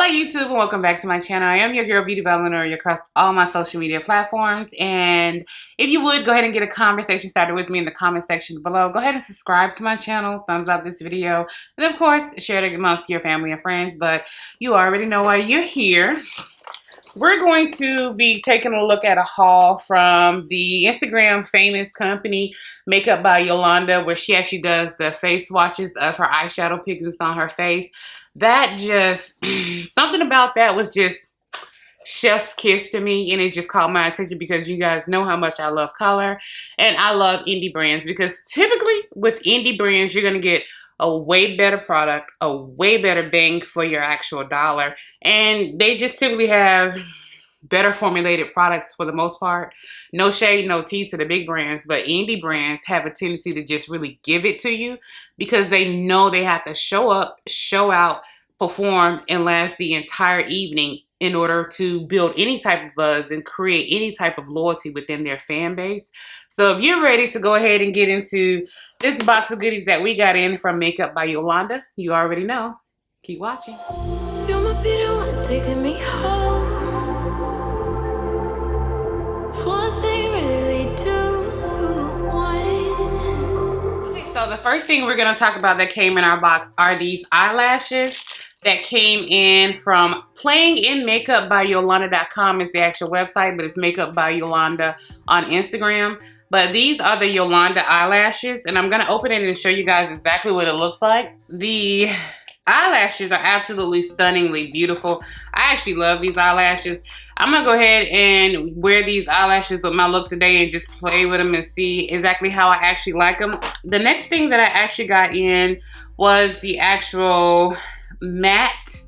Hello YouTube and welcome back to my channel. I am your girl BeautyByLinnoria across all my social media platforms, and if you would go ahead and get a conversation started with me in the comment section below. Go ahead and subscribe to my channel, thumbs up this video, and of course share it amongst your family and friends. But you already know why you're here. We're going to be taking a look at a haul from the Instagram famous company Makeup by Yolondo, where she actually does the face swatches of her eyeshadow pigments on her face. That just, something about that was just chef's kiss to me, and it just caught my attention because you guys know how much I love color and I love indie brands, because typically with indie brands you're going to get a way better product, a way better bang for your actual dollar, and they just typically have better formulated products for the most part. No shade, no tea to the big brands, but indie brands have a tendency to just really give it to you because they know they have to show up, show out, perform, and last the entire evening in order to build any type of buzz and create any type of loyalty within their fan base. So if you're ready to go ahead and get into this box of goodies that we got in from Makeup by Yolanda, you already know. Keep watching. You're my bitter one, taking me home. One thing really do one. Okay, so the first thing we're going to talk about that came in our box are these eyelashes that came in from playinginmakeupbyyolanda.com is the actual website, but it's Makeup by Yolanda on Instagram. But these are the Yolanda eyelashes, and I'm going to open it and show you guys exactly what it looks like. The eyelashes are absolutely stunningly beautiful. I actually love these eyelashes. I'm going to go ahead and wear these eyelashes with my look today and just play with them and see exactly how I actually like them. The next thing that I actually got in was the actual matte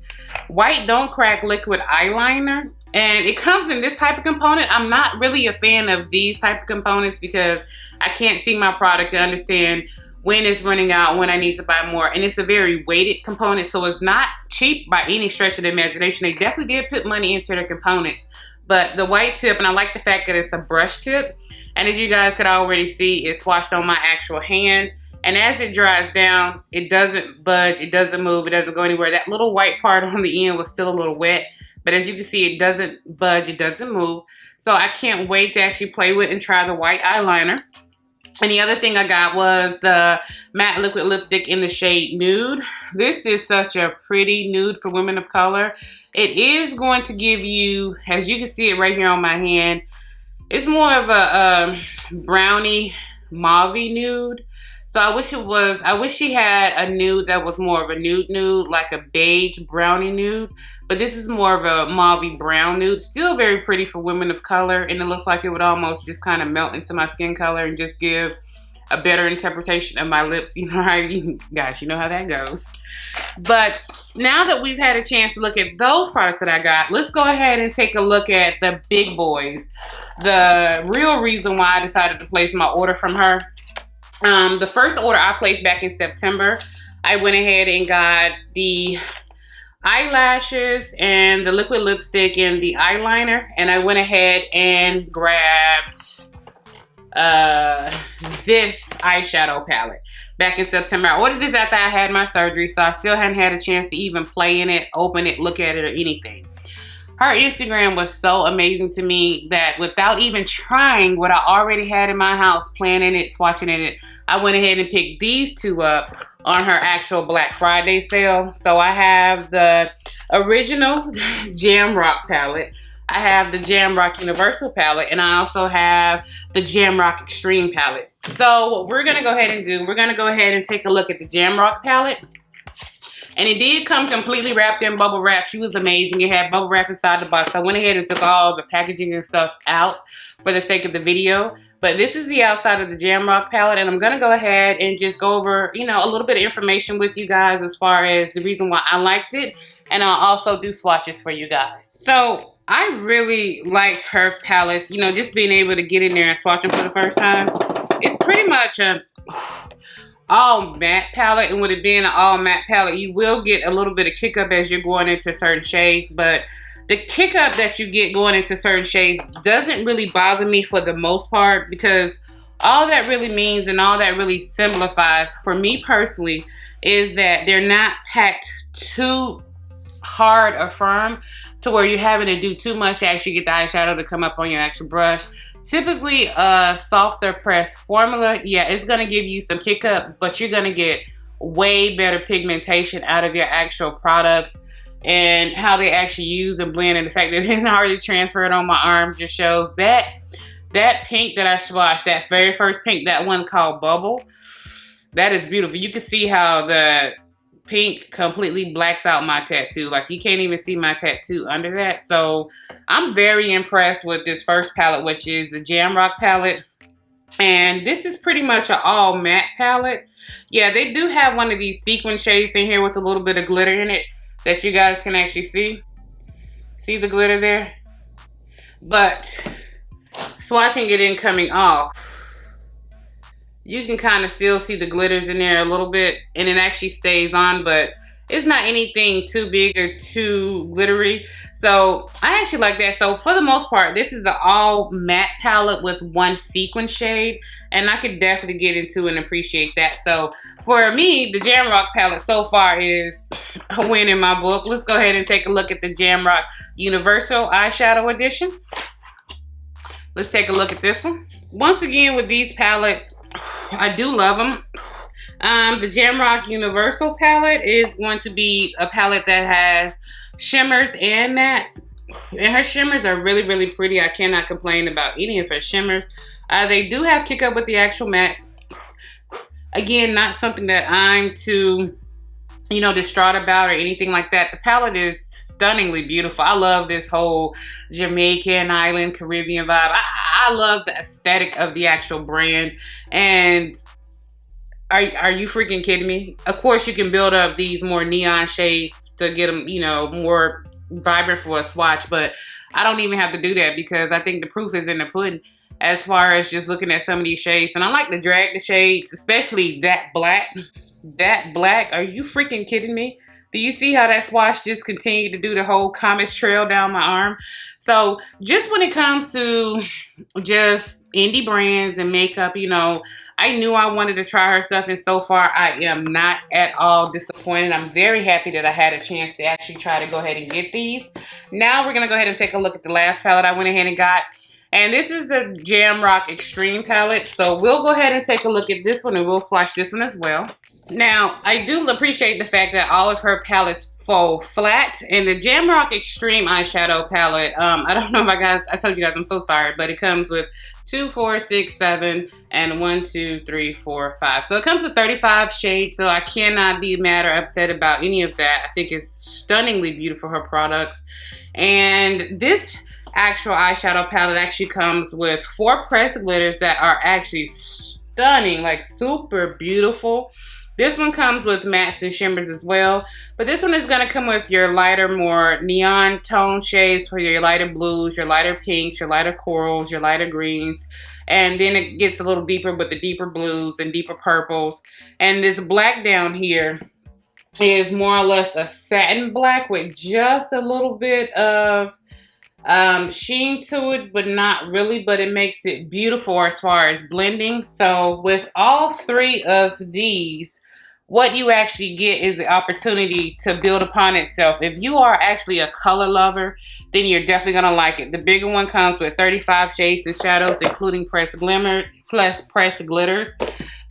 white don't crack liquid eyeliner, and it comes in this type of component. I'm not really a fan of these type of components because I can't see my product to understand when it's running out, when I need to buy more, and it's a very weighted component, so it's not cheap by any stretch of the imagination. They definitely did put money into their components, but the white tip, and I like the fact that it's a brush tip, and as you guys could already see, it's swatched on my actual hand. And as it dries down, it doesn't budge, it doesn't move, it doesn't go anywhere. That little white part on the end was still a little wet, but as you can see, it doesn't budge, it doesn't move. So I can't wait to actually play with and try the white eyeliner. And the other thing I got was the matte liquid lipstick in the shade Nude. This is such a pretty nude for women of color. It is going to give you, as you can see it right here on my hand, it's more of a brownie mauvey nude. So I wish she had a nude that was more of a nude, like a beige brownie nude. But this is more of a mauvey brown nude. Still very pretty for women of color. And it looks like it would almost just kind of melt into my skin color and just give a better interpretation of my lips. You know how guys, you know how that goes. But now that we've had a chance to look at those products that I got, let's go ahead and take a look at the big boys. The real reason why I decided to place my order from her. The first order I placed back in September, I went ahead and got the eyelashes and the liquid lipstick and the eyeliner, and I went ahead and grabbed this eyeshadow palette back in September. I ordered this after I had my surgery, so I still hadn't had a chance to even play in it, open it, look at it, or anything. Her Instagram was so amazing to me that without even trying what I already had in my house, planning it, swatching it, I went ahead and picked these two up on her actual Black Friday sale. So I have the original Jamrock palette, I have the Jamrock Universal palette, and I also have the Jamrock Extreme palette. So what we're going to go ahead and do, we're going to go ahead and take a look at the Jamrock palette. And it did come completely wrapped in bubble wrap. She was amazing. It had bubble wrap inside the box. I went ahead and took all the packaging and stuff out for the sake of the video. But this is the outside of the Jamrock palette. And I'm going to go ahead and just go over, you know, a little bit of information with you guys as far as the reason why I liked it. And I'll also do swatches for you guys. So I really like her palettes. You know, just being able to get in there and swatch them for the first time. It's pretty much a all matte palette, and with it being an all matte palette, you will get a little bit of kick up as you're going into certain shades, but the kick up that you get going into certain shades doesn't really bother me for the most part, because all that really means and all that really simplifies for me personally is that they're not packed too hard or firm to where you're having to do too much to actually get the eyeshadow to come up on your actual brush. Typically a softer pressed formula, yeah, it's gonna give you some kick up, but you're gonna get way better pigmentation out of your actual products. And how they actually use and blend, and the fact that it didn't already transfer it on my arm just shows that pink that I swatched, that very first pink, that one called Bubble, that is beautiful. You can see how the pink completely blacks out my tattoo. Like you can't even see my tattoo under that. So I'm very impressed with this first palette, which is the Jamrock palette. And this is pretty much an all matte palette. Yeah, they do have one of these sequin shades in here with a little bit of glitter in it that you guys can actually see. See the glitter there? But swatching it in coming off, you can kind of still see the glitters in there a little bit, and it actually stays on, but it's not anything too big or too glittery. So I actually like that. So for the most part, this is an all matte palette with one sequin shade, and I could definitely get into and appreciate that. So for me, the Jamrock palette so far is a win in my book. Let's go ahead and take a look at the Jamrock Universal Eyeshadow Edition. Let's take a look at this one. Once again, with these palettes, I do love them. The Jamrock Universal palette is going to be a palette that has shimmers and mattes. And her shimmers are really, really pretty. I cannot complain about any of her shimmers. They do have kick up with the actual mattes. Again, not something that I'm too, you know, distraught about or anything like that. The palette is stunningly beautiful. I love this whole Jamaican island Caribbean vibe. I love the aesthetic of the actual brand. And are you freaking kidding me? Of course, you can build up these more neon shades to get them, you know, more vibrant for a swatch, but I don't even have to do that because I think the proof is in the pudding as far as just looking at some of these shades. And I like to drag the shades, especially that black. That black, are you freaking kidding me? Do you see how that swatch just continued to do the whole Comets trail down my arm? So just when it comes to just indie brands and makeup, you know, I knew I wanted to try her stuff, and so far I am not at all disappointed. I'm very happy that I had a chance to actually try to go ahead and get these. Now we're going to go ahead and take a look at the last palette I went ahead and got. And this is the Jamrock Extreme palette. So we'll go ahead and take a look at this one, and we'll swatch this one as well. Now, I do appreciate the fact that all of her palettes fall flat. And the Jamrock Extreme eyeshadow palette, I don't know if I told you guys, I'm so sorry, but it comes with 2, 4, 6, 7, and 1, 2, 3, 4, 5. So it comes with 35 shades, so I cannot be mad or upset about any of that. I think it's stunningly beautiful, her products. And this actual eyeshadow palette actually comes with 4 pressed glitters that are actually stunning, like super beautiful. This one comes with mattes and shimmers as well, but this one is going to come with your lighter, more neon tone shades for your lighter blues, your lighter pinks, your lighter corals, your lighter greens, and then it gets a little deeper with the deeper blues and deeper purples. And this black down here is more or less a satin black with just a little bit of sheen to it, but not really, but it makes it beautiful as far as blending. So with all 3 of these, what you actually get is the opportunity to build upon itself. If you are actually a color lover, then you're definitely gonna like it. The bigger one comes with 35 shades and shadows, including pressed glimmers plus pressed glitters.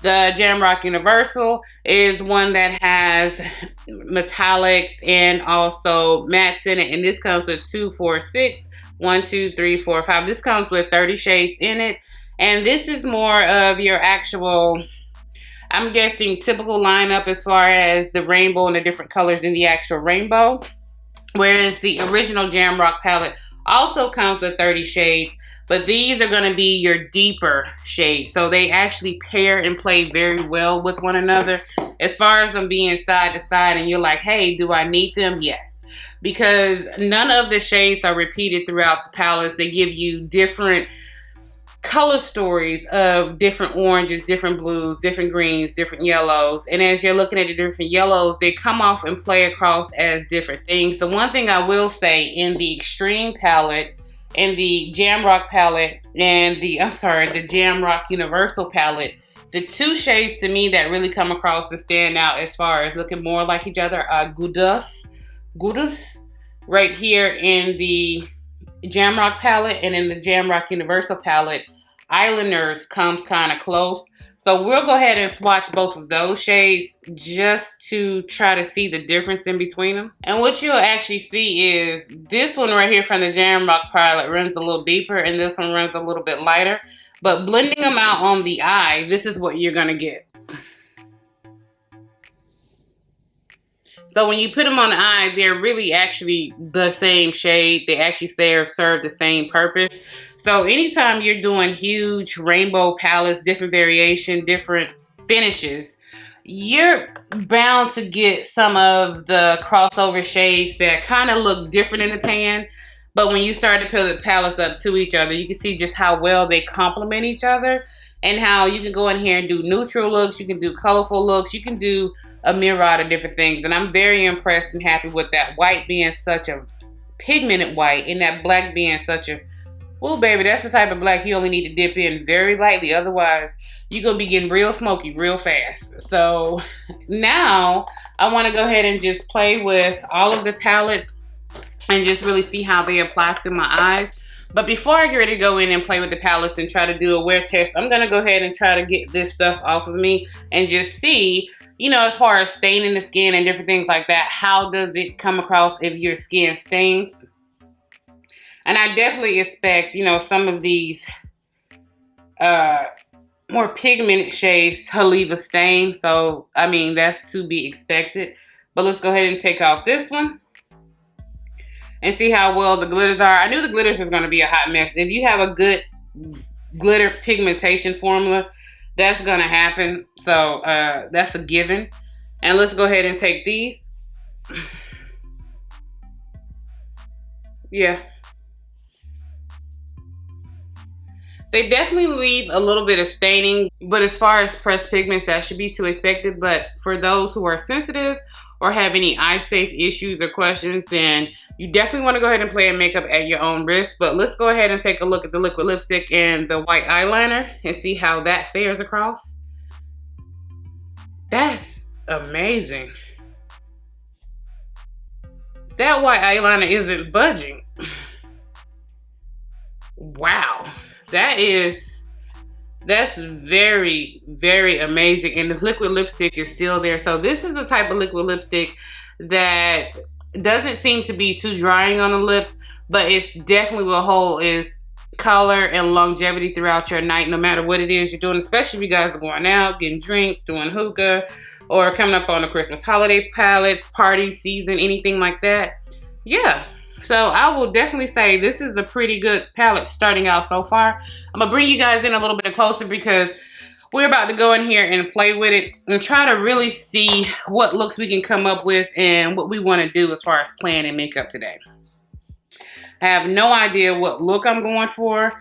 The Jamrock Universal is one that has metallics and also mattes in it, and this comes with 2, 4, 6, 1, 2, 3, 4, 5. This comes with 30 shades in it, and this is more of your actual, I'm guessing, typical lineup as far as the rainbow and the different colors in the actual rainbow. Whereas the original Jamrock palette also comes with 30 shades, but these are going to be your deeper shades. So they actually pair and play very well with one another. As far as them being side to side and you're like, hey, do I need them? Yes. Because none of the shades are repeated throughout the palettes. They give you different color stories of different oranges, different blues, different greens, different yellows. And as you're looking at the different yellows, they come off and play across as different things. The one thing I will say in the Extreme palette, in the Jamrock palette, and the Jamrock Universal palette, the 2 shades to me that really come across and stand out as far as looking more like each other are Gurus right here in the Jamrock palette, and in the Jamrock Universal palette, Eyeliners comes kind of close. So we'll go ahead and swatch both of those shades just to try to see the difference in between them. And what you'll actually see is this one right here from the Jamrock palette runs a little deeper, and this one runs a little bit lighter. But blending them out on the eye, this is what you're gonna get. So when you put them on the eye, they're really actually the same shade. They actually serve the same purpose. So anytime you're doing huge rainbow palettes, different variation, different finishes, you're bound to get some of the crossover shades that kind of look different in the pan. But when you start to put the palettes up to each other, you can see just how well they complement each other, and how you can go in here and do neutral looks, you can do colorful looks, you can do a myriad of different things. And I'm very impressed and happy with that white being such a pigmented white, and that black being such a, oh baby, that's the type of black you only need to dip in very lightly. Otherwise, you're going to be getting real smoky real fast. So now I want to go ahead and just play with all of the palettes and just really see how they apply to my eyes. But before I get ready to go in and play with the palettes and try to do a wear test, I'm going to go ahead and try to get this stuff off of me and just see, you know, as far as staining the skin and different things like that, how does it come across if your skin stains? And I definitely expect, you know, some of these more pigmented shades to leave a stain. So, I mean, that's to be expected. But let's go ahead and take off this one and see how well the glitters are. I knew the glitters was going to be a hot mess. If you have a good glitter pigmentation formula, that's going to happen. So that's a given. And let's go ahead and take these. Yeah. They definitely leave a little bit of staining, but as far as pressed pigments, that should be to expected. But for those who are sensitive or have any eye safe issues or questions, then you definitely want to go ahead and play in makeup at your own risk. But let's go ahead and take a look at the liquid lipstick and the white eyeliner and see how that fares across. That's amazing. That white eyeliner isn't budging. Wow. That's very, very amazing. And the liquid lipstick is still there. So this is the type of liquid lipstick that doesn't seem to be too drying on the lips, but it's definitely will hold its color and longevity throughout your night, no matter what it is you're doing, especially if you guys are going out, getting drinks, doing hookah, or coming up on the Christmas holiday palettes, party season, anything like that. Yeah. So I will definitely say this is a pretty good palette starting out so far. I'm going to bring you guys in a little bit closer because we're about to go in here and play with it and try to really see what looks we can come up with and what we want to do as far as planning makeup today. I have no idea what look I'm going for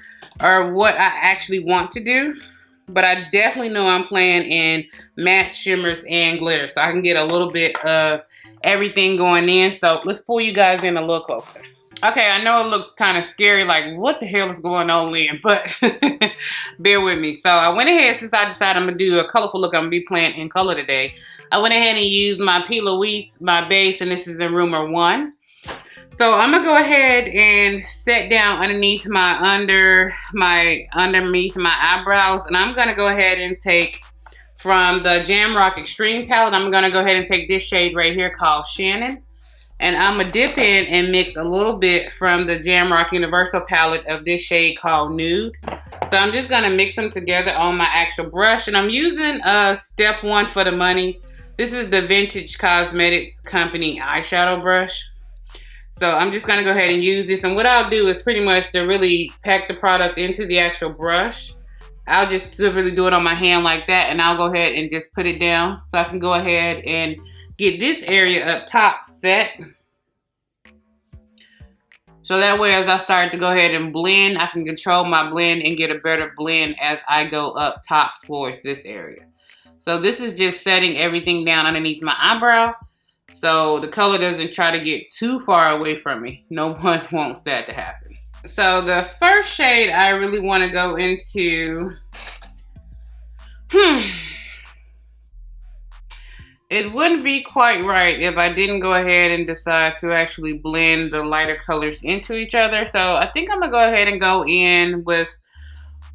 or what I actually want to do, but I definitely know I'm playing in matte shimmers and glitter, so I can get a little bit of everything going in. So let's pull you guys in a little closer. Okay, I know it looks kind of scary, like what the hell is going on, Lynn, but bear with me. So I went ahead, since I decided I'm gonna do a colorful look, I'm gonna be playing in color today. I went ahead and used my P. Louise, my base, and this is in Rumor 1. So I'm gonna go ahead and set down underneath my eyebrows, and I'm gonna go ahead and take from the Jamrock Extreme palette, I'm gonna go ahead and take this shade right here called Shannon. And I'm gonna dip in and mix a little bit from the Jamrock Universal palette of this shade called Nude. So I'm just gonna mix them together on my actual brush. And I'm using Step 1 for the money. This is the Vintage Cosmetics Company eyeshadow brush. So I'm just gonna go ahead and use this. And what I'll do is pretty much to really pack the product into the actual brush, I'll just really do it on my hand like that, and I'll go ahead and just put it down so I can go ahead and get this area up top set. So that way, as I start to go ahead and blend, I can control my blend and get a better blend as I go up top towards this area. So this is just setting everything down underneath my eyebrow, so the color doesn't try to get too far away from me. No one wants that to happen. So the first shade I really want to go into, it wouldn't be quite right if I didn't go ahead and decide to actually blend the lighter colors into each other. So I think I'm gonna go ahead and go in with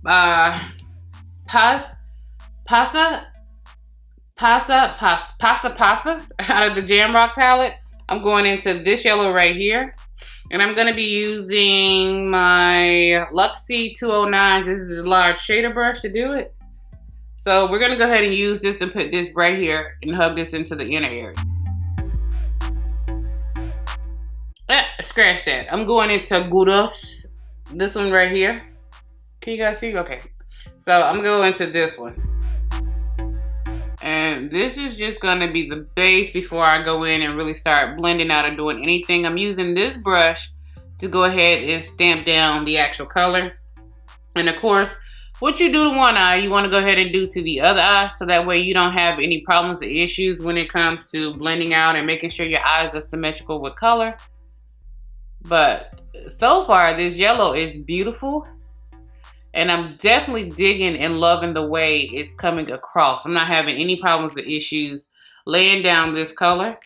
uh, Pasa out of the Jamrock palette. I'm going into this yellow right here. And I'm going to be using my Luxie 209. This is a large shader brush to do it. So we're going to go ahead and use this and put this right here and hug this into the inner area. Scratch that. I'm going into Gudos. This one right here. Can you guys see? Okay. So I'm going to go into this one. And this is just going to be the base before I go in and really start blending out or doing anything. I'm using this brush to go ahead and stamp down the actual color. And of course, what you do to one eye, you want to go ahead and do to the other eye, so that way you don't have any problems or issues when it comes to blending out and making sure your eyes are symmetrical with color. But so far, this yellow is beautiful. And I'm definitely digging and loving the way it's coming across. I'm not having any problems or issues laying down this color.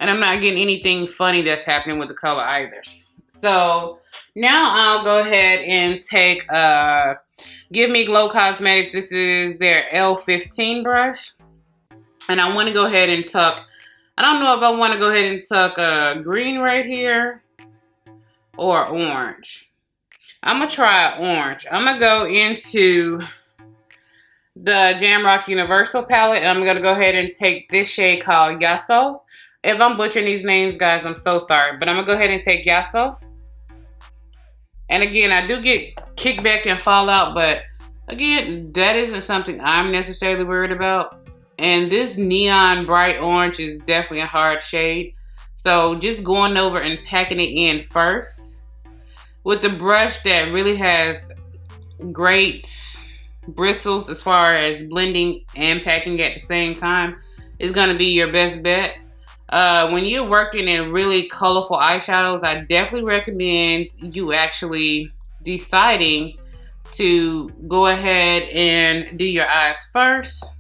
And I'm not getting anything funny that's happening with the color either. So now I'll go ahead and take Give Me Glow Cosmetics. This is their L15 brush. And I want to go ahead and tuck, I don't know if I want to go ahead and tuck green right here or orange. I'm gonna try orange. I'm gonna go into the Jamrock Universal palette, and I'm gonna go ahead and take this shade called Yasso. If I'm butchering these names, guys, I'm so sorry, but I'm gonna go ahead and take Yasso. And again, I do get kickback and fallout, but again, that isn't something I'm necessarily worried about. And this neon bright orange is definitely a hard shade. So just going over and packing it in first with the brush that really has great bristles as far as blending and packing at the same time is going to be your best bet. When you're working in really colorful eyeshadows, I definitely recommend you actually deciding to go ahead and do your eyes first.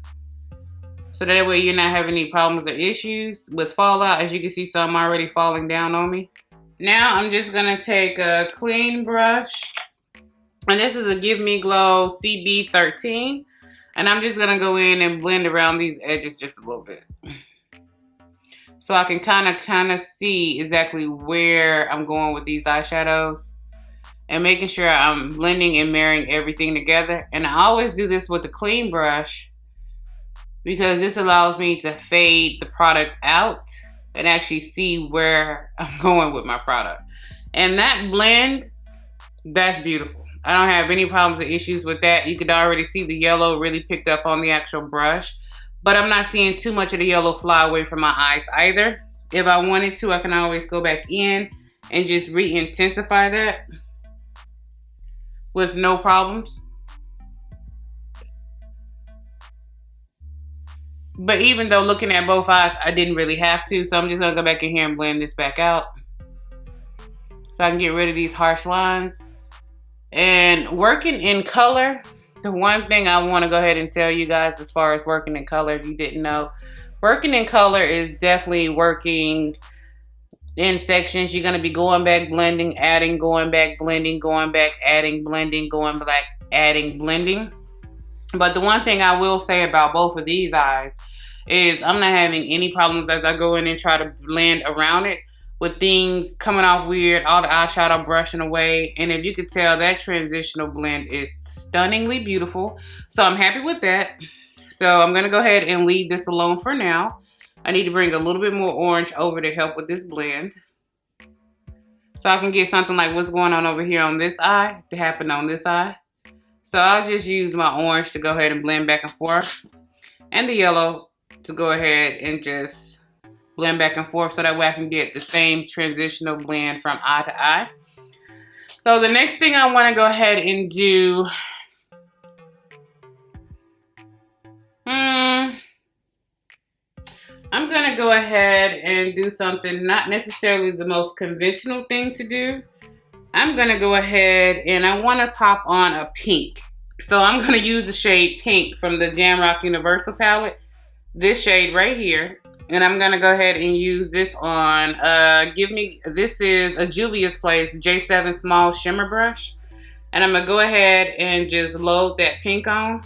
So that way you're not having any problems or issues with fallout. As you can see, some already falling down on me. Now I'm just going to take a clean brush. And this is a Give Me Glow CB13. And I'm just going to go in and blend around these edges just a little bit. So I can kind of see exactly where I'm going with these eyeshadows. And making sure I'm blending and marrying everything together. And I always do this with a clean brush, because this allows me to fade the product out and actually see where I'm going with my product. And that blend, that's beautiful. I don't have any problems or issues with that. You could already see the yellow really picked up on the actual brush, but I'm not seeing too much of the yellow fly away from my eyes either. If I wanted to, I can always go back in and just re-intensify that with no problems. But even though looking at both eyes, I didn't really have to. So I'm just going to go back in here and blend this back out, so I can get rid of these harsh lines. And working in color, the one thing I want to go ahead and tell you guys as far as working in color, if you didn't know, working in color is definitely working in sections. You're going to be going back, blending, adding, going back, blending, going back, adding, blending, going back, adding, blending. But the one thing I will say about both of these eyes is I'm not having any problems as I go in and try to blend around it with things coming off weird, all the eyeshadow brushing away. And if you could tell, that transitional blend is stunningly beautiful. So I'm happy with that. So I'm going to go ahead and leave this alone for now. I need to bring a little bit more orange over to help with this blend, so I can get something like what's going on over here on this eye to happen on this eye. So I'll just use my orange to go ahead and blend back and forth, and the yellow to go ahead and just blend back and forth, so that way I can get the same transitional blend from eye to eye. So the next thing I want to go ahead and do, I'm going to go ahead and do something not necessarily the most conventional thing to do. I'm going to go ahead and I want to pop on a pink. So I'm going to use the shade Pink from the Jamrock Universal palette. This shade right here. And I'm going to go ahead and use this on, this is a Juvia's Place J7 Small Shimmer Brush. And I'm going to go ahead and just load that pink on.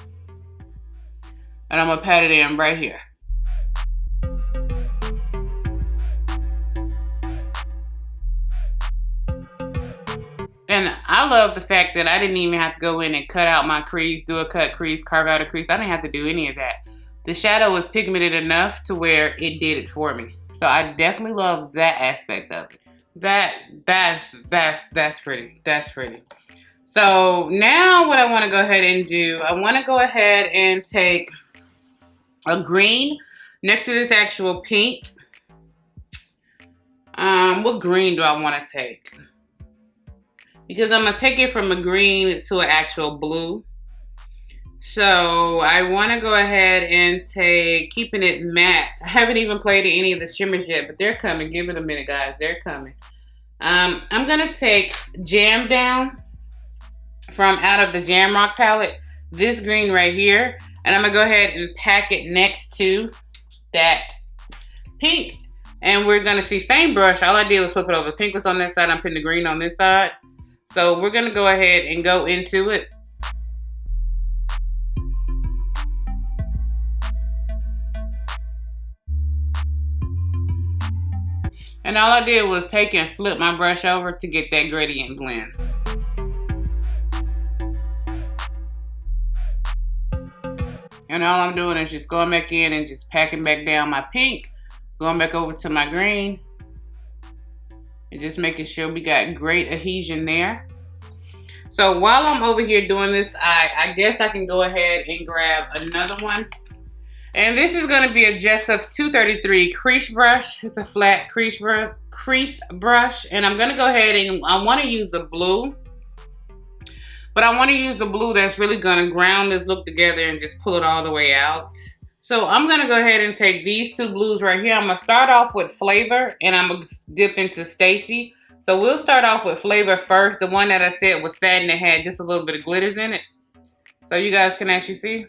And I'm going to pat it in right here. And I love the fact that I didn't even have to go in and cut out my crease, do a cut crease, carve out a crease. I didn't have to do any of that. The shadow was pigmented enough to where it did it for me. So I definitely love that aspect of it. That's pretty. That's pretty. So now what I want to go ahead and do, I want to go ahead and take a green next to this actual pink. What green do I want to take? Because I'm going to take it from a green to an actual blue. So I want to go ahead and take, keeping it matte. I haven't even played any of the shimmers yet, but they're coming. Give it a minute, guys. They're coming. I'm going to take Jam Down from out of the Jamrock palette. This green right here. And I'm going to go ahead and pack it next to that pink. And we're going to see same brush. All I did was flip it over. The pink was on this side. I'm putting the green on this side. So we're going to go ahead and go into it. And all I did was take and flip my brush over to get that gradient blend. And all I'm doing is just going back in and just packing back down my pink, going back over to my green, and just making sure we got great adhesion there. So while I'm over here doing this, I guess I can go ahead and grab another one. And this is going to be a Jessup 233 crease brush. It's a flat crease brush. And I'm going to go ahead and I want to use a blue. But I want to use the blue that's really going to ground this look together and just pull it all the way out. So I'm going to go ahead and take these two blues right here. I'm going to start off with Flavor and I'm going to dip into Stacy. So we'll start off with Flavor first. The one that I said was satin that had just a little bit of glitters in it. So you guys can actually see.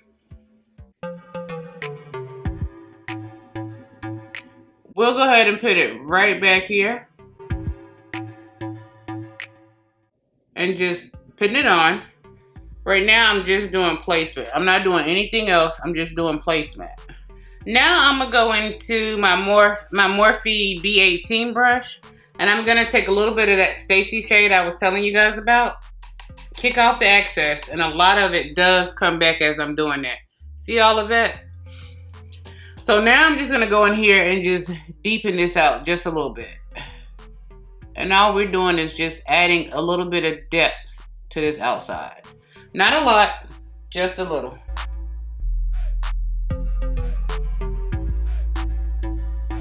We'll go ahead and put it right back here. And just putting it on. Right now I'm just doing placement. I'm not doing anything else. I'm just doing placement. Now I'm going to go into my Morphe B18 brush. And I'm going to take a little bit of that Stacy shade I was telling you guys about. Kick off the excess. And a lot of it does come back as I'm doing that. See all of that? So now I'm just going to go in here and just deepen this out just a little bit. And all we're doing is just adding a little bit of depth to this outside. Not a lot, just a little.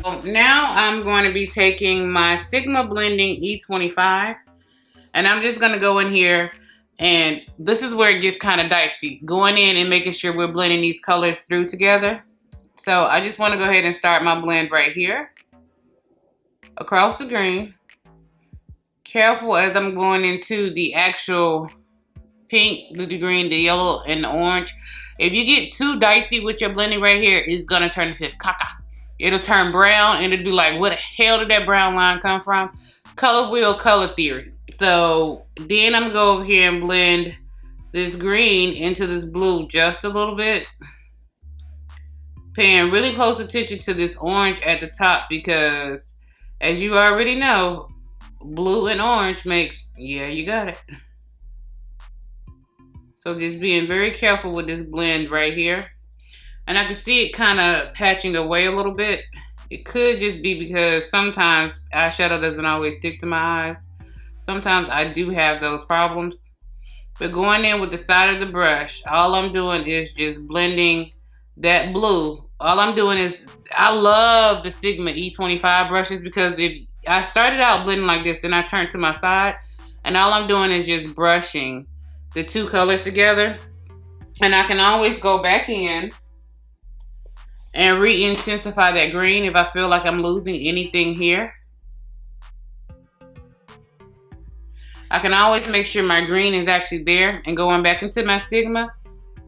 So now I'm going to be taking my Sigma Blending E25. And I'm just going to go in here. And this is where it gets kind of dicey. Going in and making sure we're blending these colors through together. So I just want to go ahead and start my blend right here. Across the green. Careful as I'm going into the actual pink, the green, the yellow, and the orange. If you get too dicey with your blending right here, it's going to turn into caca. It'll turn brown and it'll be like, where the hell did that brown line come from? Color wheel, color theory. So then I'm going to go over here and blend this green into this blue just a little bit. Paying really close attention to this orange at the top because, as you already know, blue and orange makes, yeah, you got it. So just being very careful with this blend right here. And I can see it kind of patching away a little bit. It could just be because sometimes eyeshadow doesn't always stick to my eyes. Sometimes I do have those problems. But going in with the side of the brush, all I'm doing is just blending that blue. All I'm doing is, I love the Sigma E25 brushes because if I started out blending like this, then I turned to my side, and all I'm doing is just brushing the two colors together. And I can always go back in and re-intensify that green if I feel like I'm losing anything here. I can always make sure my green is actually there and going back into my Sigma.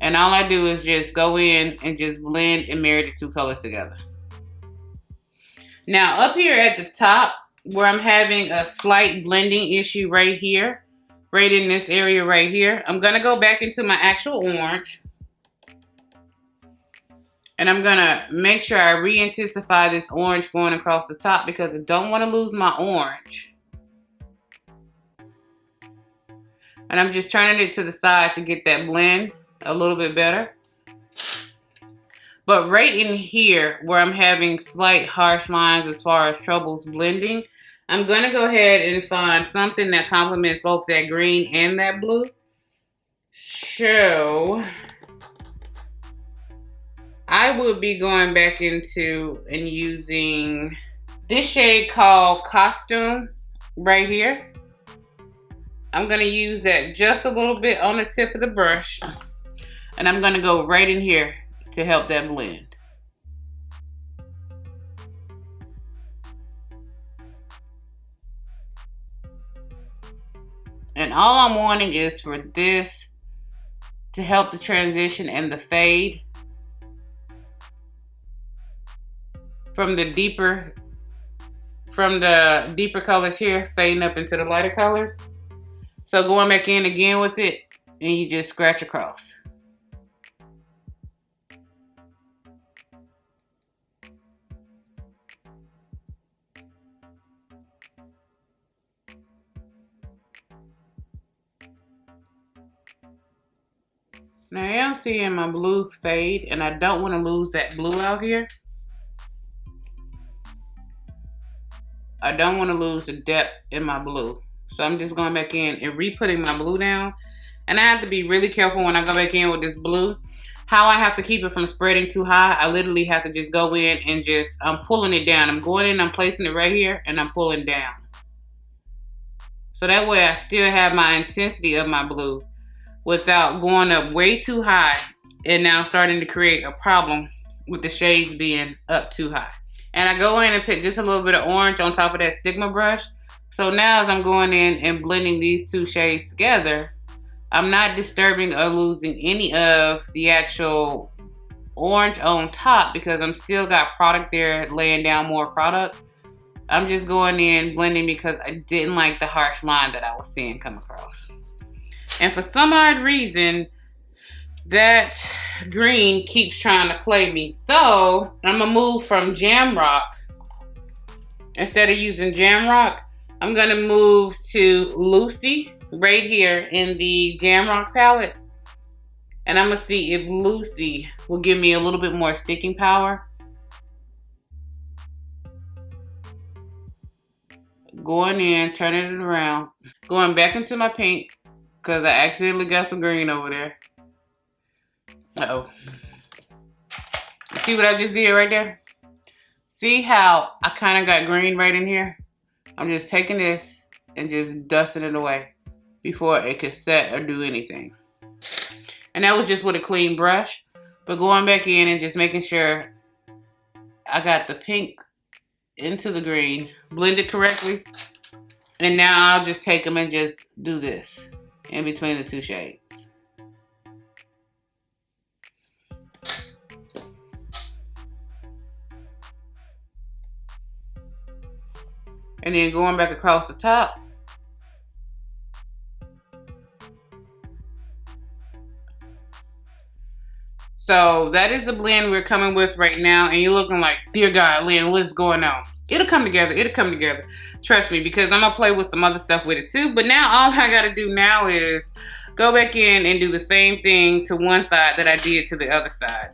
And all I do is just go in and just blend and marry the two colors together. Now up here at the top, where I'm having a slight blending issue right here, right in this area right here, I'm gonna go back into my actual orange. And I'm gonna make sure I re-intensify this orange going across the top because I don't wanna lose my orange. And I'm just turning it to the side to get that blend a little bit better. But right in here where I'm having slight harsh lines as far as troubles blending, I'm gonna go ahead and find something that complements both that green and that blue. So I will be going back into and using this shade called Costume right here. I'm gonna use that just a little bit on the tip of the brush. And I'm gonna go right in here to help that blend. And all I'm wanting is for this to help the transition and the fade from the deeper colors here, fading up into the lighter colors. So going back in again with it, and you just scratch across. Now I am seeing my blue fade, and I don't want to lose that blue out here. I don't want to lose the depth in my blue. So I'm just going back in and re-putting my blue down. And I have to be really careful when I go back in with this blue. How I have to keep it from spreading too high, I literally have to just go in and I'm pulling it down. I'm going in, I'm placing it right here, and I'm pulling down. So that way I still have my intensity of my blue without going up way too high and now starting to create a problem with the shades being up too high. And I go in and put just a little bit of orange on top of that Sigma brush. So now as I'm going in and blending these two shades together, I'm not disturbing or losing any of the actual orange on top because I'm still got product there laying down more product. I'm just going in blending because I didn't like the harsh line that I was seeing come across. And for some odd reason, that green keeps trying to play me. So I'm gonna move from Jamrock. Instead of using Jamrock, I'm gonna move to Lucy right here in the Jamrock palette. And I'm gonna see if Lucy will give me a little bit more sticking power. Going in, turning it around. Going back into my pink because I accidentally got some green over there. Uh-oh. See what I just did right there? See how I kind of got green right in here? I'm just taking this and just dusting it away before it could set or do anything. And that was just with a clean brush. But going back in and just making sure I got the pink into the green, blended correctly. And now I'll just take them and just do this in between the two shades. And then going back across the top. So that is the blend we're coming with right now. And you're looking like, dear God, Lynn, what is going on? It'll come together. It'll come together. Trust me, because I'm going to play with some other stuff with it too. But now all I got to do now is go back in and do the same thing to one side that I did to the other side.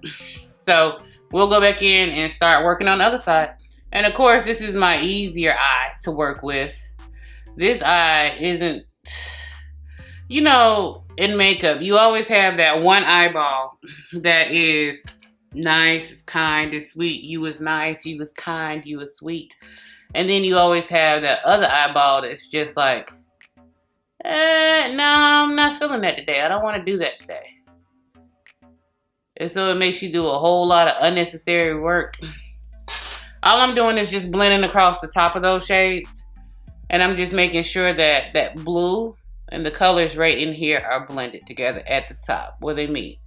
So we'll go back in and start working on the other side. And of course, this is my easier eye to work with. This eye isn't, you know, in makeup, you always have that one eyeball that is nice, is kind, is sweet. You was nice, you was kind, you was sweet. And then you always have that other eyeball that's just like, no, I'm not feeling that today. I don't want to do that today. And so it makes you do a whole lot of unnecessary work. All I'm doing is just blending across the top of those shades. And I'm just making sure that that blue And the colors right in here are blended together at the top where they meet.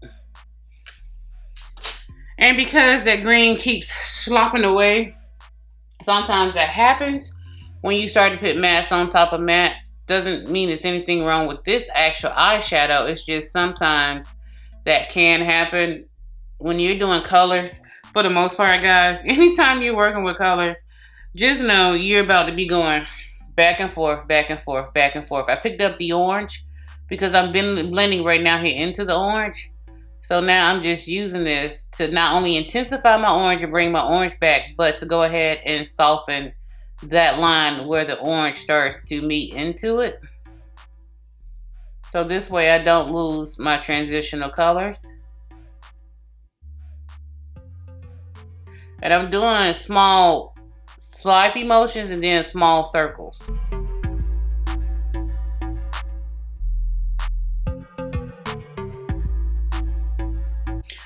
And because that green keeps slopping away, sometimes that happens when you start to put mattes on top of mattes. Doesn't mean it's anything wrong with this actual eyeshadow. It's just sometimes that can happen when you're doing colors. For the most part, guys, anytime you're working with colors, just know you're about to be going back and forth, back and forth, back and forth. I picked up the orange because I've been blending right now here into the orange. So now I'm just using this to not only intensify my orange and bring my orange back, but to go ahead and soften that line where the orange starts to meet into it. So this way I don't lose my transitional colors. And I'm doing small swipey motions and then small circles.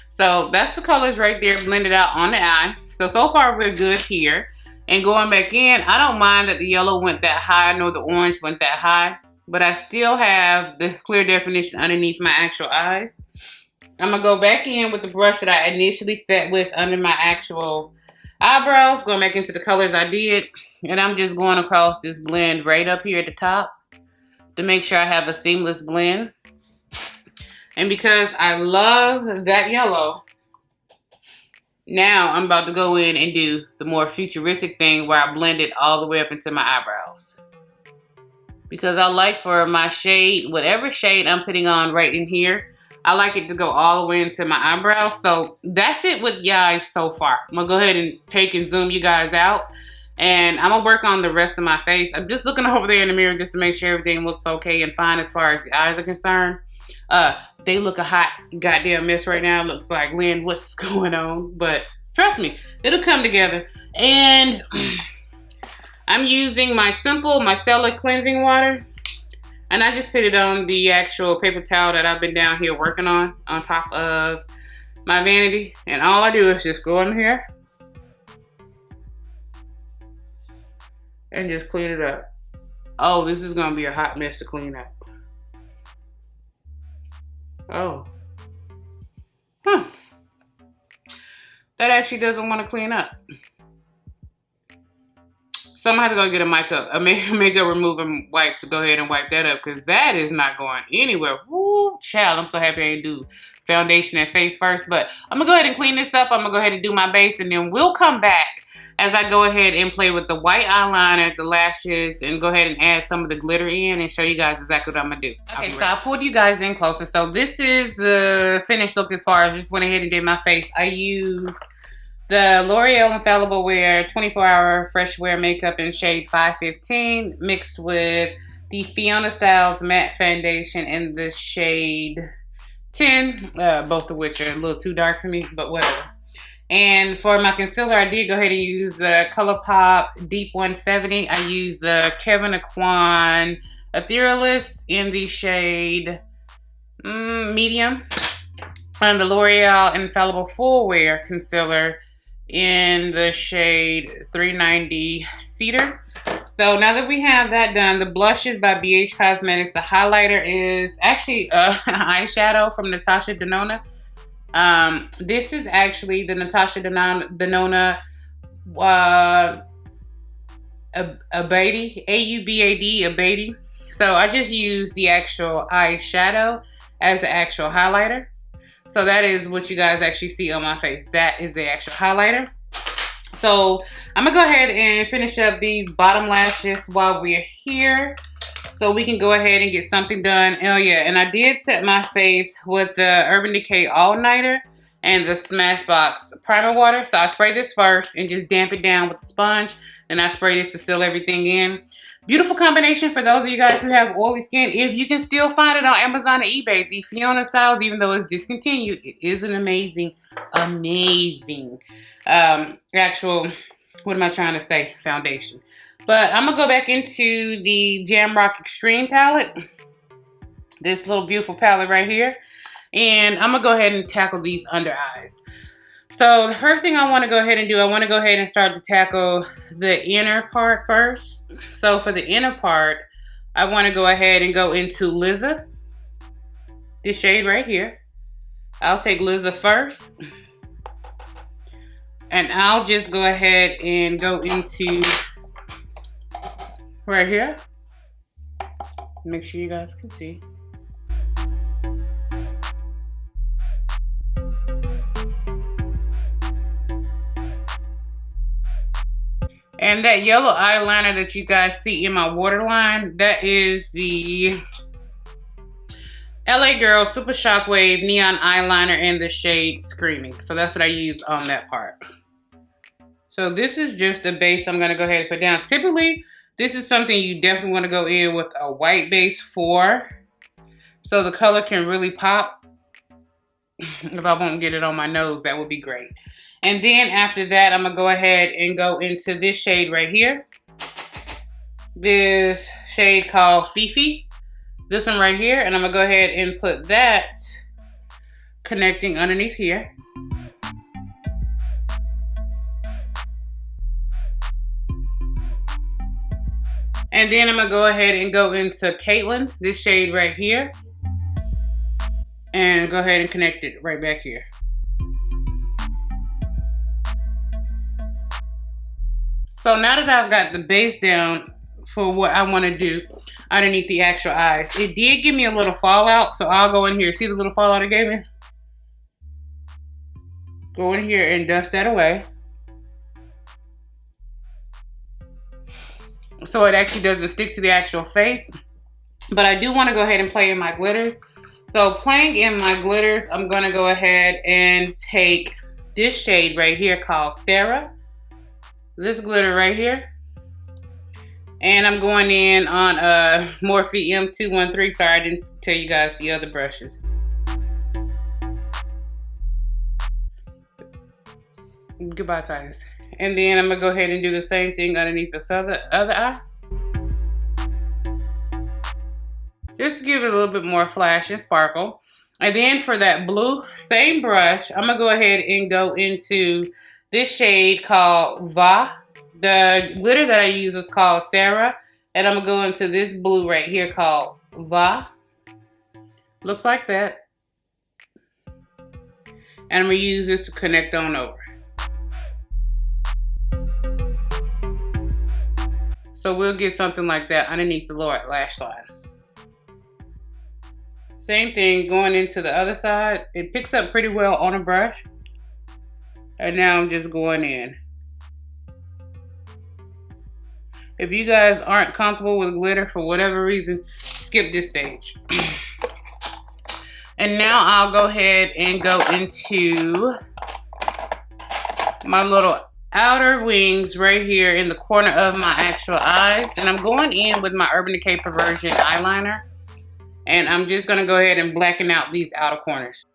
So that's the colors right there blended out on the eye. So far we're good here. And going back in, I don't mind that the yellow went that high nor the orange went that high, but I still have the clear definition underneath my actual eyes. I'm gonna go back in with the brush that I initially set with under my actual eyebrows, going back into the colors I did, and I'm just going across this blend right up here at the top to make sure I have a seamless blend. And because I love that yellow, now I'm about to go in and do the more futuristic thing where I blend it all the way up into my eyebrows. Because I like for my shade, whatever shade I'm putting on right in here, I like it to go all the way into my eyebrows. So that's it with the eyes so far. I'm gonna go ahead and take and zoom you guys out. And I'm gonna work on the rest of my face. I'm just looking over there in the mirror just to make sure everything looks okay and fine as far as the eyes are concerned. They look a hot goddamn mess right now. Looks like, Lynn, what's going on? But trust me, it'll come together. And I'm using my simple micellar cleansing water. And I just put it on the actual paper towel that I've been down here working on top of my vanity. And all I do is just go in here and just clean it up. Oh, this is gonna be a hot mess to clean up. Oh. That actually doesn't want to clean up. So I'm gonna have to go get a makeup remover wipe to go ahead and wipe that up, because that is not going anywhere. Woo, child, I'm so happy I didn't do foundation and face first. But I'm gonna go ahead and clean this up. I'm gonna go ahead and do my base, and then we'll come back as I go ahead and play with the white eyeliner, the lashes, and go ahead and add some of the glitter in and show you guys exactly what I'm gonna do. Okay, so I pulled you guys in closer. So this is the finished look as far as just went ahead and did my face. I used the L'Oreal Infallible Wear 24-hour fresh wear makeup in shade 515 mixed with the Fiona Styles matte foundation in the shade 10, both of which are a little too dark for me, but whatever. And for my concealer, I did go ahead and use the ColourPop Deep 170. I used the Kevyn Aucoin Etherealist in the shade medium. And the L'Oreal Infallible Full Wear Concealer in the shade 390 Cedar. So now that we have that done, the blush is by BH Cosmetics. The highlighter is actually Eyeshadow from Natasha Denona. This is actually the Natasha Denona Aubade, A-U-B-A-D, Aubade. So I just use the actual eyeshadow as the actual highlighter. So that is what you guys actually see on my face. That is the actual highlighter. So I'm gonna go ahead and finish up these bottom lashes while we're here, so we can go ahead and get something done. Oh yeah, and I did set my face with the Urban Decay All Nighter and the Smashbox Primer Water. So I spray this first and just damp it down with the sponge. Then I spray this to seal everything in. Beautiful combination for those of you guys who have oily skin. If you can still find it on Amazon or eBay, the Fiona Styles, even though it's discontinued, it is an amazing actual, what am I trying to say, foundation. But I'm gonna go back into the Jamrock Extreme palette, this little beautiful palette right here, and I'm gonna go ahead and tackle these under eyes. So the first thing I want to go ahead and do, I want to go ahead and start to tackle the inner part first. So for the inner part, I want to go ahead and go into Lizza. This shade right here. I'll take Lizza first. And I'll just go ahead and go into right here. Make sure you guys can see. And that yellow eyeliner that you guys see in my waterline, that is the LA Girl Super Shockwave Neon Eyeliner in the shade Screaming. So that's what I use on that part. So this is just the base I'm going to go ahead and put down. Typically, this is something you definitely want to go in with a white base for, so the color can really pop. If I won't get it on my nose, that would be great. And then after that, I'm going to go ahead and go into this shade right here. This shade called Fifi. This one right here. And I'm going to go ahead and put that connecting underneath here. And then I'm going to go ahead and go into Caitlin, this shade right here. And go ahead and connect it right back here. So now that I've got the base down for what I want to do underneath the actual eyes, it did give me a little fallout. So I'll go in here. See the little fallout it gave me? Go in here and dust that away. So it actually doesn't stick to the actual face. But I do want to go ahead and play in my glitters. So playing in my glitters, I'm going to go ahead and take this shade right here called Sarah. This glitter right here. And I'm going in on Morphe M213. Sorry, I didn't tell you guys the other brushes. Goodbye, Titus. And then I'm going to go ahead and do the same thing underneath this other eye. Just to give it a little bit more flash and sparkle. And then for that blue, same brush, I'm going to go ahead and go into this shade called Va. The glitter that I use is called Sarah. And I'm going to go into this blue right here called Va. Looks like that. And I'm going to use this to connect on over. So we'll get something like that underneath the lower lash line. Same thing going into the other side. It picks up pretty well on a brush. And now I'm just going in. If you guys aren't comfortable with glitter for whatever reason, skip this stage. And now I'll go ahead and go into my little outer wings right here in the corner of my actual eyes. And I'm going in with my Urban Decay Perversion eyeliner. And I'm just going to go ahead and blacken out these outer corners.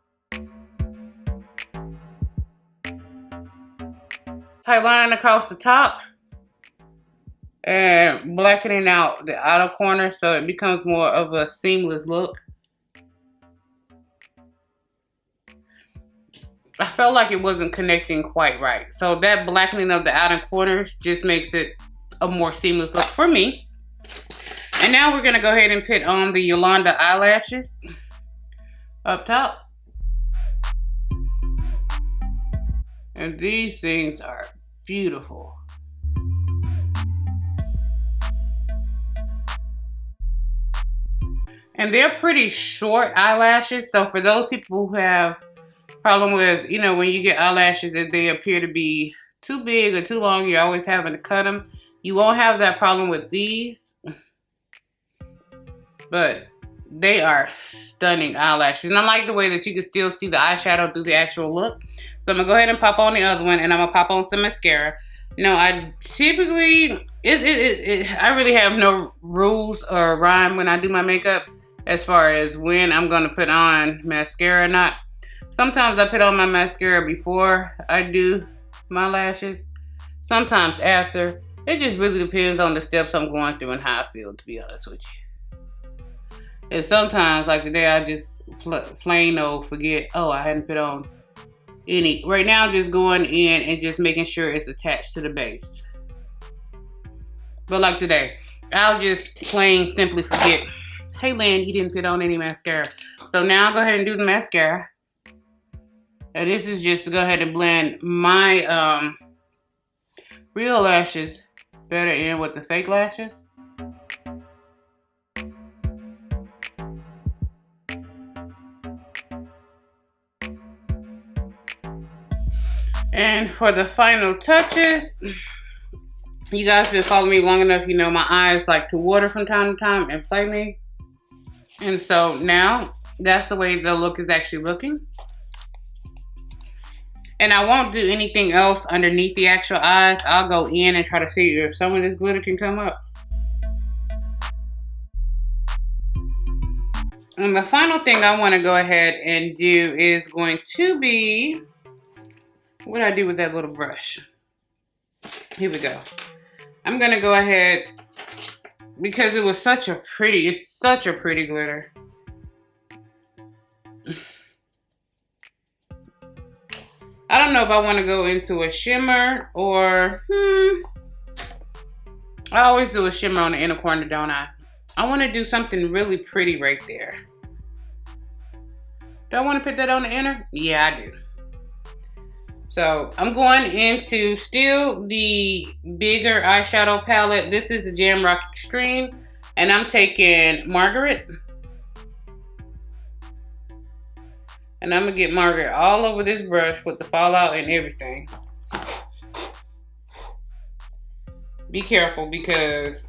Highlining across the top. And blackening out the outer corner so it becomes more of a seamless look. I felt like it wasn't connecting quite right. So that blackening of the outer corners just makes it a more seamless look for me. And now we're going to go ahead and put on the Yolondo eyelashes up top. And these things are beautiful. And they're pretty short eyelashes. So for those people who have problem with, you know, when you get eyelashes that they appear to be too big or too long, you're always having to cut them. You won't have that problem with these. But they are stunning eyelashes. And I like the way that you can still see the eyeshadow through the actual look. So I'm going to go ahead and pop on the other one. And I'm going to pop on some mascara. You know, I typically, I really have no rules or rhyme when I do my makeup. As far as when I'm going to put on mascara or not. Sometimes I put on my mascara before I do my lashes. Sometimes after. It just really depends on the steps I'm going through and how I feel, to be honest with you. And sometimes, like today, I just plain old forget, oh, I hadn't put on any. Right now, I'm just going in and just making sure it's attached to the base. But like today, I'll just plain simply forget. Hey, Lynn, you didn't put on any mascara. So now I'll go ahead and do the mascara. And this is just to go ahead and blend my real lashes better in with the fake lashes. And for the final touches, you guys been following me long enough, you know my eyes like to water from time to time and play me. And so now that's the way the look is actually looking. And I won't do anything else underneath the actual eyes. I'll go in and try to see if some of this glitter can come up. And the final thing I want to go ahead and do is going to be, what do I do with that little brush? Here we go. I'm going to go ahead, because it was such a pretty, it's such a pretty glitter. I don't know if I want to go into a shimmer or, I always do a shimmer on the inner corner, don't I? I want to do something really pretty right there. Do I want to put that on the inner? Yeah, I do. So I'm going into still the bigger eyeshadow palette. This is the Jamrock Extreme, and I'm taking Margaret. And I'm gonna get Margaret all over this brush with the fallout and everything. Be careful, because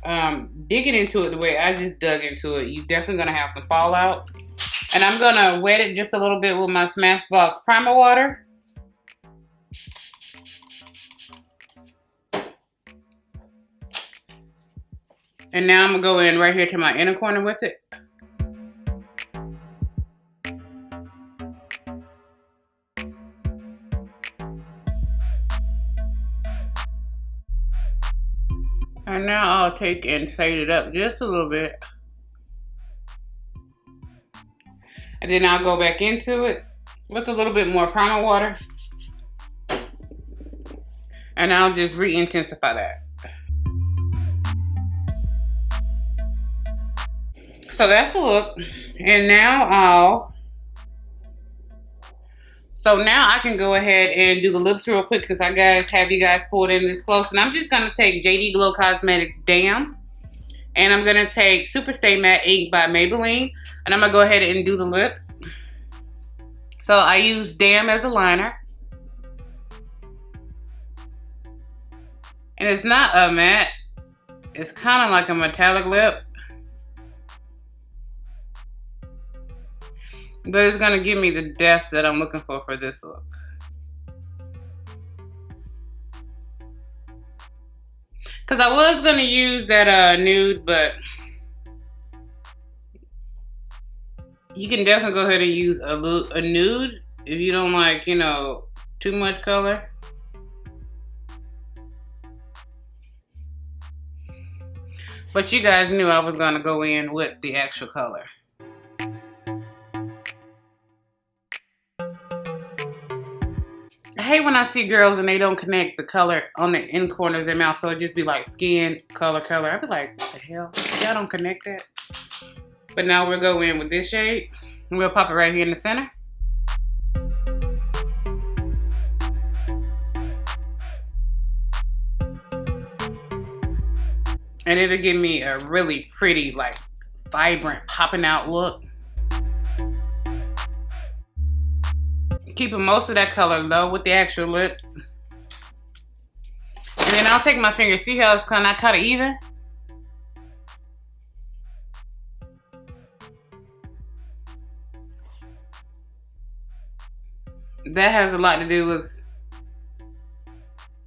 digging into it the way I just dug into it, you're definitely gonna have some fallout. And I'm gonna wet it just a little bit with my Smashbox primer water. And now I'm gonna go in right here to my inner corner with it. And now I'll take and fade it up just a little bit. And then I'll go back into it with a little bit more primer water. And I'll just re-intensify that. So that's the look. And now I can go ahead and do the lips real quick, since I have you guys pulled in this close. And I'm just gonna take JD Glow Cosmetics Damn. And I'm gonna take Super Stay Matte Ink by Maybelline. And I'm gonna go ahead and do the lips. So I use Damn as a liner. And it's not a matte. It's kind of like a metallic lip. But it's gonna give me the depth that I'm looking for this look. Cause I was gonna use that nude, but you can definitely go ahead and use a nude if you don't like, you know, too much color. But you guys knew I was gonna go in with the actual color. I hate when I see girls and they don't connect the color on the end corner of their mouth, so it just be like skin, color. I be like, what the hell? Y'all don't connect that? But now we'll go in with this shade, and we'll pop it right here in the center. And it'll give me a really pretty, like, vibrant, popping out look. Keeping most of that color low with the actual lips. And then I'll take my finger. See how it's kind of even? That has a lot to do with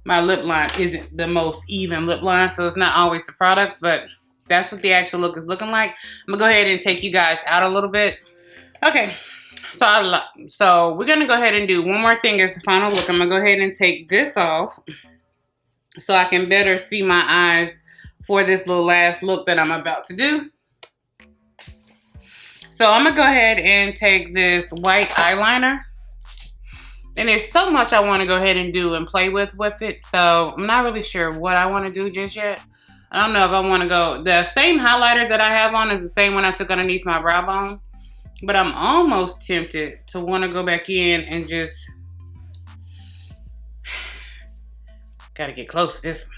my lip line isn't the most even lip line, so it's not always the products, but that's what the actual look is looking like. I'm gonna go ahead and take you guys out a little bit. Okay. So we're gonna go ahead and do one more thing as the final look. I'm gonna go ahead and take this off so I can better see my eyes for this little last look that I'm about to do. So I'm gonna go ahead and take this white eyeliner. And there's so much I wanna go ahead and do and play with it. So I'm not really sure what I wanna do just yet. I don't know if I want to go. The same highlighter that I have on is the same one I took underneath my brow bone. But I'm almost tempted to want to go back in and just... Gotta get close to this one.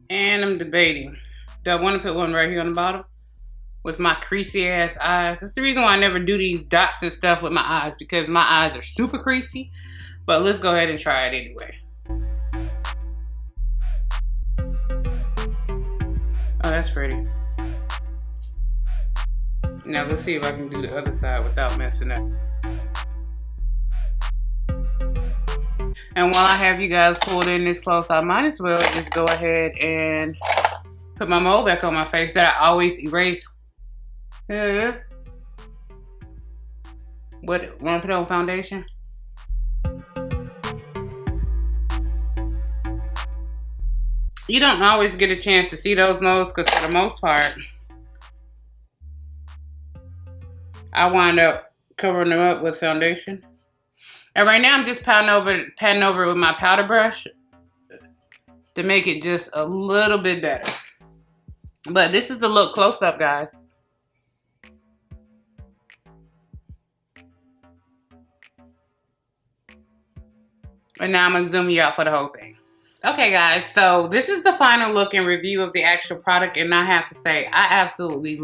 And I'm debating. Do I want to put one right here on the bottom? With my creasy ass eyes. That's the reason why I never do these dots and stuff with my eyes, because my eyes are super creasy. But let's go ahead and try it anyway. Oh, that's pretty. Now let's see if I can do the other side without messing up. And while I have you guys pulled in this close, I might as well just go ahead and put my mold back on my face that I always erase. Yeah. What? Want to put on foundation? You don't always get a chance to see those molds because for the most part, I wind up covering them up with foundation. And right now I'm just patting over it with my powder brush to make it just a little bit better. But this is the look close up, guys. And now I'm gonna zoom you out for the whole thing. Okay guys, so this is the final look and review of the actual product, and I have to say, I absolutely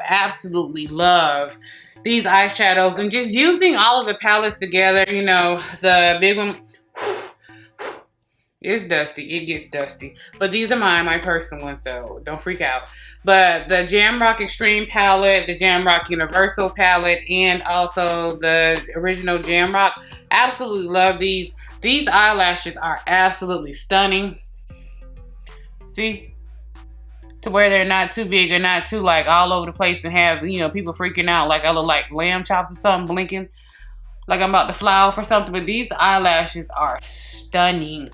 absolutely love these eyeshadows, and just using all of the palettes together. You know, the big one is dusty, it gets dusty, but these are my personal ones, so don't freak out. But the Jamrock Extreme palette, the Jamrock Universal palette, and also the original Jamrock, absolutely love these. These eyelashes are absolutely stunning. See? To where they're not too big or not too like all over the place and have, you know, people freaking out like I look like lamb chops or something, blinking like I'm about to fly off or something. But these eyelashes are stunning.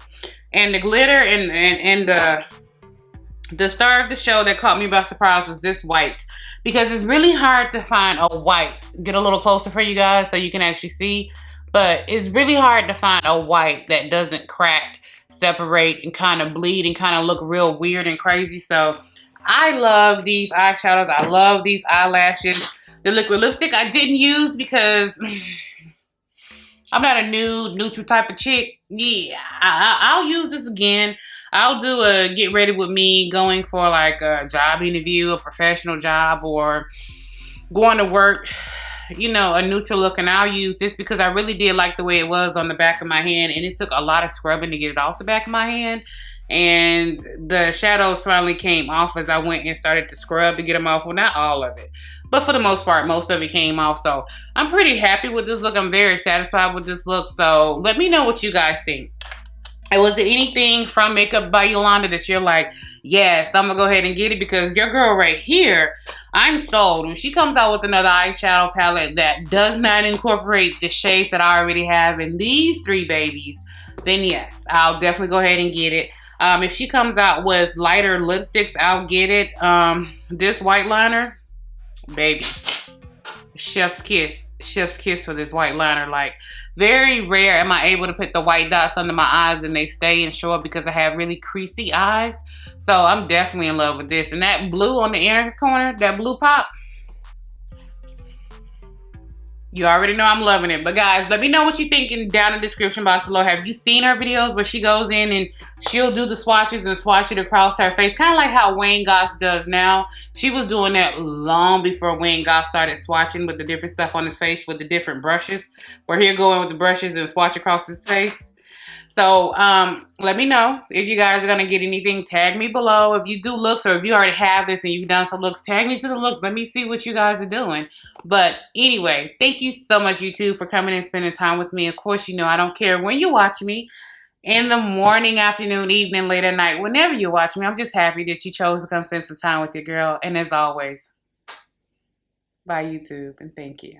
And the glitter and the star of the show that caught me by surprise was this white, because it's really hard to find a white. Get a little closer for you guys so you can actually see, but it's really hard to find a white that doesn't crack, separate, and kind of bleed and kind of look real weird and crazy. So I love these eyeshadows. I love these eyelashes. The liquid lipstick I didn't use because I'm not a nude, neutral type of chick. Yeah, I'll use this again. I'll do a get ready with me going for like a job interview, a professional job, or going to work, you know, a neutral look, and I'll use this because I really did like the way it was on the back of my hand, and it took a lot of scrubbing to get it off the back of my hand. And the shadows finally came off as I went and started to scrub to get them off. Well, not all of it, but for the most part, most of it came off. So I'm pretty happy with this look. I'm very satisfied with this look. So let me know what you guys think. And was it anything from Makeup by Yolanda that you're like, yes, I'm gonna go ahead and get it? Because your girl right here, I'm sold. When she comes out with another eyeshadow palette that does not incorporate the shades that I already have in these three babies, then yes, I'll definitely go ahead and get it. If she comes out with lighter lipsticks, I'll get it. This white liner, baby, chef's kiss for this white liner. Like, very rare am I able to put the white dots under my eyes and they stay and show up because I have really creasy eyes. So I'm definitely in love with this. And that blue on the inner corner, that blue pop, you already know I'm loving it. But guys, let me know what you think down in the description box below. Have you seen her videos where she goes in and she'll do the swatches and swatch it across her face? Kind of like how Wayne Goss does now. She was doing that long before Wayne Goss started swatching with the different stuff on his face with the different brushes. Where he'll go in with the brushes and swatch across his face. So let me know if you guys are going to get anything. Tag me below if you do looks, or if you already have this and you've done some looks, tag me to the looks. Let me see what you guys are doing. But anyway, thank you so much, YouTube, for coming and spending time with me. Of course, you know I don't care when you watch me, in the morning, afternoon, evening, late at night, whenever you watch me. I'm just happy that you chose to come spend some time with your girl. And as always, bye, YouTube, and thank you.